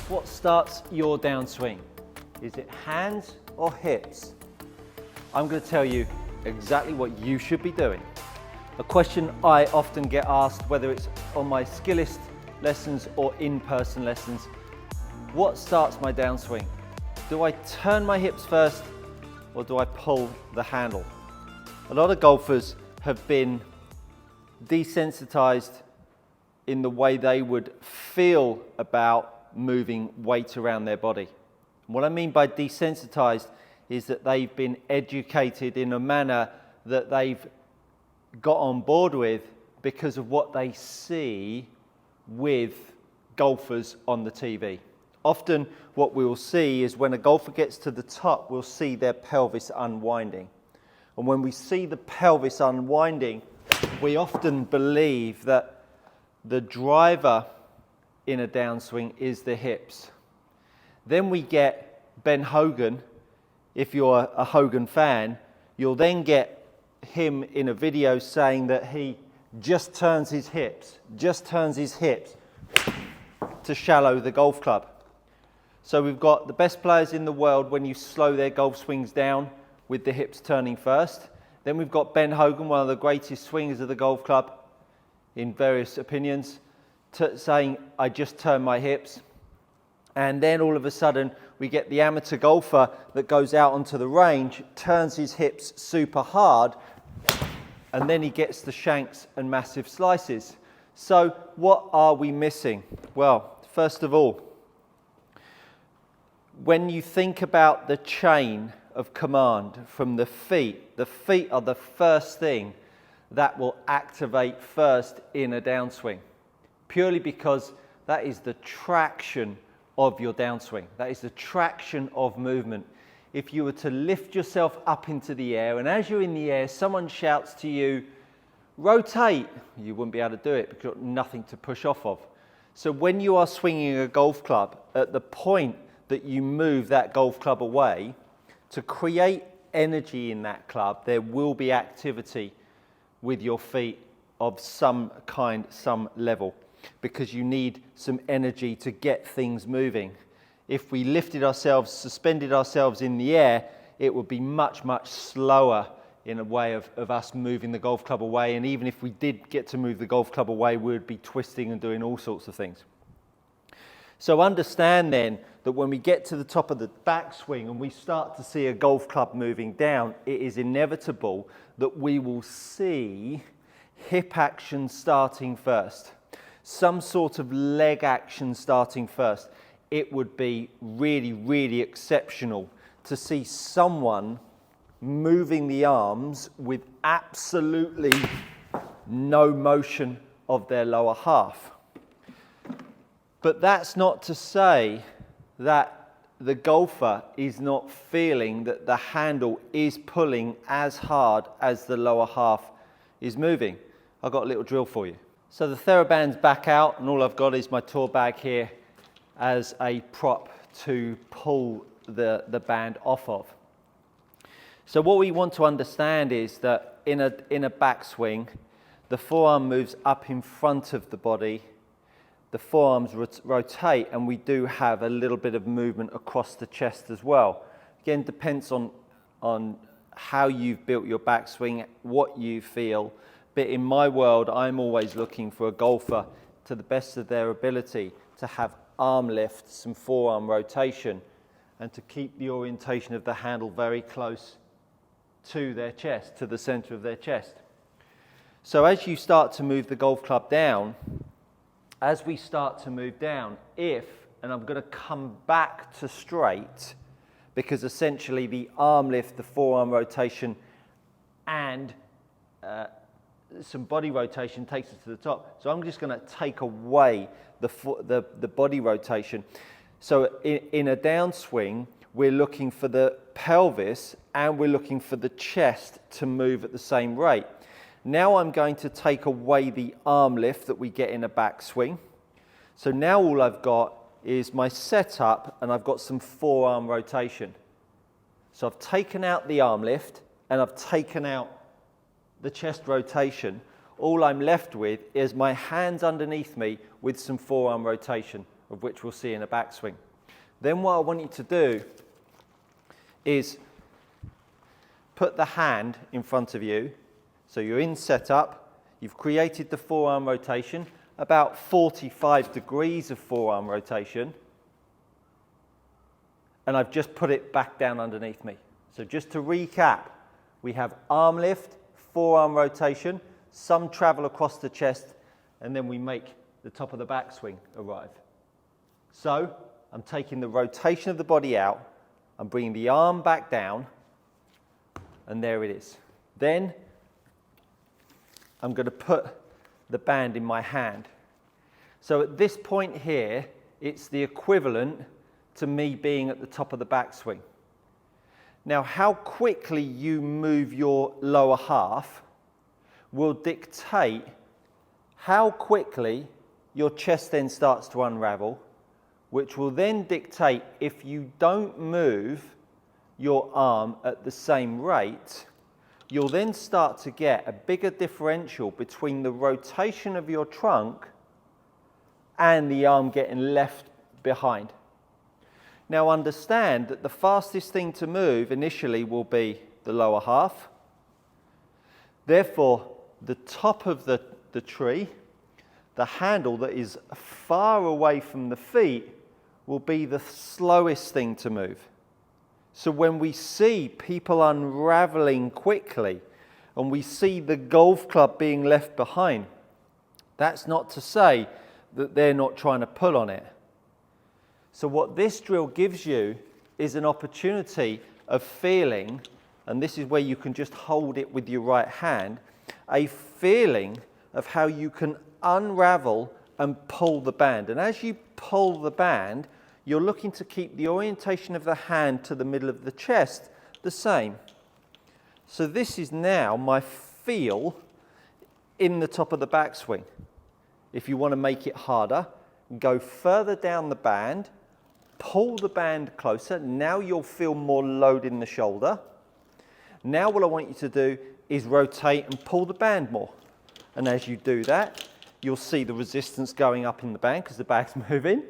What starts your downswing? Is it hands or hips? I'm going to tell you exactly what you should be doing. A question I often get asked, whether it's on my Skillist lessons or in-person lessons, what starts my downswing? Do I turn my hips first or do I pull the handle? A lot of golfers have been desensitized in the way they would feel about moving weight around their body. What I mean by desensitized is that they've been educated in a manner that they've got on board with because of what they see with golfers on the TV. Often what we will see is when a golfer gets to the top, we'll see their pelvis unwinding. And when we see the pelvis unwinding, we often believe that the driver in a downswing is the hips. Then we get Ben Hogan. If you're a Hogan fan, you'll then get him in a video saying that he just turns his hips to shallow the golf club. So we've got the best players in the world when you slow their golf swings down with the hips turning first. Then we've got Ben Hogan, one of the greatest swingers of the golf club in various opinions, saying, I just turn my hips. And then all of a sudden we get the amateur golfer that goes out onto the range, turns his hips super hard, and then he gets the shanks and massive slices. So what are we missing? Well, first of all, when you think about the chain of command from the feet are the first thing that will activate first in a downswing, purely because that is the traction of your downswing. That is the traction of movement. If you were to lift yourself up into the air, and as you're in the air, someone shouts to you, rotate, you wouldn't be able to do it because you've got nothing to push off of. So when you are swinging a golf club, at the point that you move that golf club away, to create energy in that club, there will be activity with your feet of some kind, some level, because you need some energy to get things moving. If we lifted ourselves, suspended ourselves in the air, it would be much, much slower in a way of us moving the golf club away. And even if we did get to move the golf club away, we would be twisting and doing all sorts of things. So understand then that when we get to the top of the backswing and we start to see a golf club moving down, it is inevitable that we will see hip action starting first, some sort of leg action starting first. It would be really, really exceptional to see someone moving the arms with absolutely no motion of their lower half. But that's not to say that the golfer is not feeling that the handle is pulling as hard as the lower half is moving. I've got a little drill for you. So the TheraBand's back out, and all I've got is my tour bag here as a prop to pull the band off of. So what we want to understand is that in a backswing, the forearm moves up in front of the body, the forearms rotate, and we do have a little bit of movement across the chest as well. Again, depends on how you've built your backswing, what you feel. But in my world, I'm always looking for a golfer, to the best of their ability, to have arm lift, some forearm rotation, and to keep the orientation of the handle very close to their chest, to the center of their chest. So as you start to move the golf club down, as we start to move down, and I'm going to come back to straight, because essentially the arm lift, the forearm rotation, and some body rotation takes us to the top. So I'm just going to take away the body rotation. So in a downswing, we're looking for the pelvis and we're looking for the chest to move at the same rate. Now I'm going to take away the arm lift that we get in a backswing. So now all I've got is my setup, and I've got some forearm rotation. So I've taken out the arm lift and I've taken out the chest rotation. All I'm left with is my hands underneath me with some forearm rotation. of which we'll see in a backswing. Then what I want you to do is put the hand in front of you. So you're in setup, you've created the forearm rotation, about 45 degrees of forearm rotation, and I've just put it back down underneath me. So just to recap, we have arm lift, forearm rotation, some travel across the chest, and then we make the top of the backswing arrive. So I'm taking the rotation of the body out, I'm bringing the arm back down, and there it is. Then I'm going to put the band in my hand. So at this point here, it's the equivalent to me being at the top of the backswing. Now, how quickly you move your lower half will dictate how quickly your chest then starts to unravel, which will then dictate if you don't move your arm at the same rate, you'll then start to get a bigger differential between the rotation of your trunk and the arm getting left behind. Now understand that the fastest thing to move initially will be the lower half. Therefore, the top of the tree, the handle that is far away from the feet, will be the slowest thing to move. So when we see people unraveling quickly and we see the golf club being left behind, that's not to say that they're not trying to pull on it. So what this drill gives you is an opportunity of feeling, and this is where you can just hold it with your right hand, a feeling of how you can unravel and pull the band. And as you pull the band, you're looking to keep the orientation of the hand to the middle of the chest the same. So this is now my feel in the top of the backswing. If you want to make it harder, go further down the band, pull the band closer. Now you'll feel more load in the shoulder. Now what I want you to do is rotate and pull the band more. And as you do that, you'll see the resistance going up in the band because the bag's moving.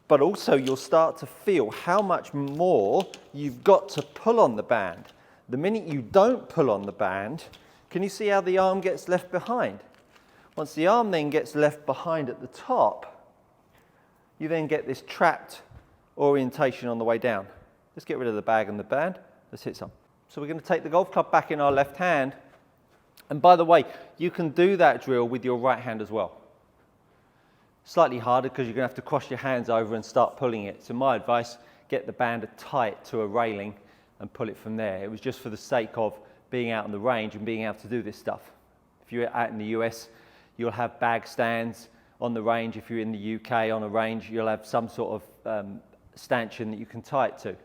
But also you'll start to feel how much more you've got to pull on the band. The minute you don't pull on the band, can you see how the arm gets left behind? Once the arm then gets left behind at the top, you then get this trapped orientation on the way down. Let's get rid of the bag and the band. Let's hit some. So we're going to take the golf club back in our left hand. And by the way, you can do that drill with your right hand as well. Slightly harder because you're going to have to cross your hands over and start pulling it. So my advice, get the band tight to a railing and pull it from there. It was just for the sake of being out on the range and being able to do this stuff. If you're out in the US, you'll have bag stands on the range. If you're in the UK on a range, you'll have some sort of stanchion that you can tie it to.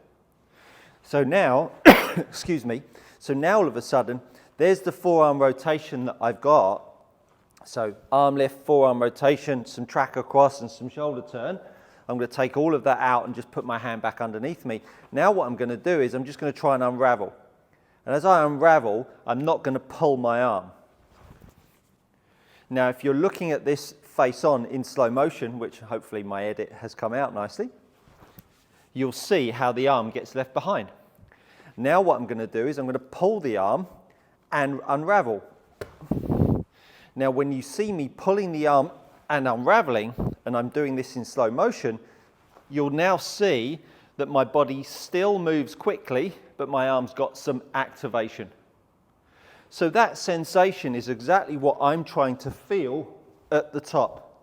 So now, excuse me, so now all of a sudden, there's the forearm rotation that I've got. So arm lift, forearm rotation, some track across and some shoulder turn. I'm going to take all of that out and just put my hand back underneath me. Now what I'm going to do is I'm just going to try and unravel. And as I unravel, I'm not going to pull my arm. Now if you're looking at this face on in slow motion, which hopefully my edit has come out nicely, you'll see how the arm gets left behind. Now what I'm going to do is I'm going to pull the arm and unravel. Now when you see me pulling the arm and unraveling, and I'm doing this in slow motion, you'll now see that my body still moves quickly, but my arm's got some activation. So that sensation is exactly what I'm trying to feel at the top.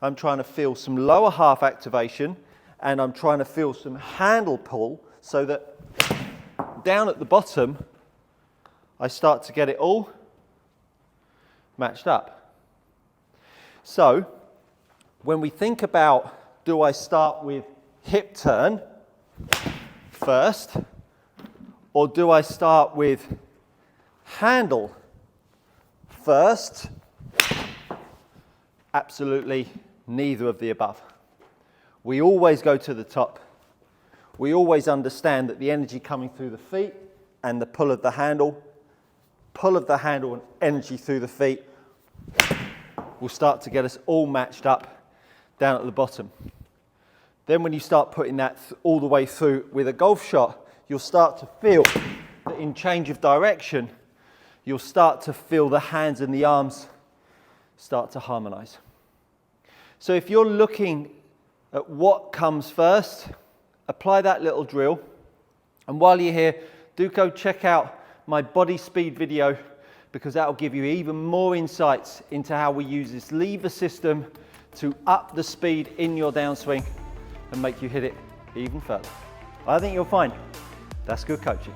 I'm trying to feel some lower half activation, and I'm trying to feel some handle pull so that down at the bottom, I start to get it all matched up. So when we think about, do I start with hip turn first, or do I start with handle first? Absolutely neither of the above. We always go to the top. We always understand that the energy coming through the feet and the pull of the handle and energy through the feet will start to get us all matched up down at the bottom. Then when you start putting that all the way through with a golf shot, you'll start to feel that in change of direction, you'll start to feel the hands and the arms start to harmonize. So if you're looking at what comes first, apply that little drill. And while you're here, do go check out my body speed video, because that will give you even more insights into how we use this lever system to up the speed in your downswing and make you hit it even further. I think you'll find that's good coaching.